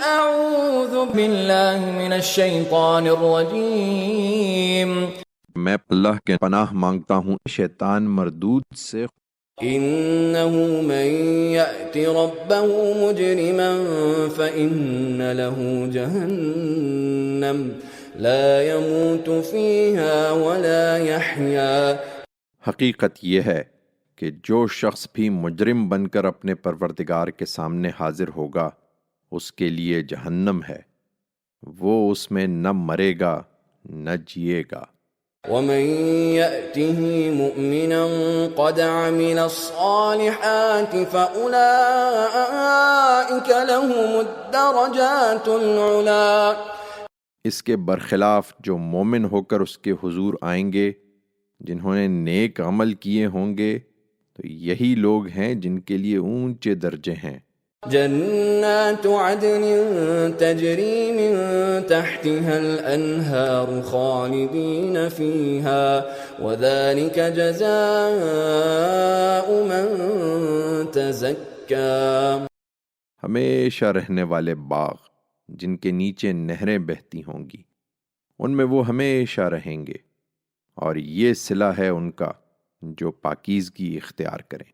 اعوذ باللہ من الشیطان الرجیم میں اللہ کے پناہ مانگتا ہوں شیطان مردود سے۔ انه من یأت ربه مجرما فإن له جہنم لا يموت فيها ولا يحيا۔ حقیقت یہ ہے کہ جو شخص بھی مجرم بن کر اپنے پروردگار کے سامنے حاضر ہوگا اس کے لیے جہنم ہے، وہ اس میں نہ مرے گا نہ جیے گا۔ ومن يأته مؤمنا قد عمل الصالحات فأولئك لهم الدرجات العلا۔ اس کے برخلاف جو مومن ہو کر اس کے حضور آئیں گے جنہوں نے نیک عمل کیے ہوں گے تو یہی لوگ ہیں جن کے لیے اونچے درجے ہیں۔ جنات عدن تجری من تحتها الانہار خالدین فیہا وذلك جزاء من تزکا۔ ہمیشہ رہنے والے باغ جن کے نیچے نہریں بہتی ہوں گی ان میں وہ ہمیشہ رہیں گے، اور یہ صلہ ہے ان کا جو پاکیزگی اختیار کریں۔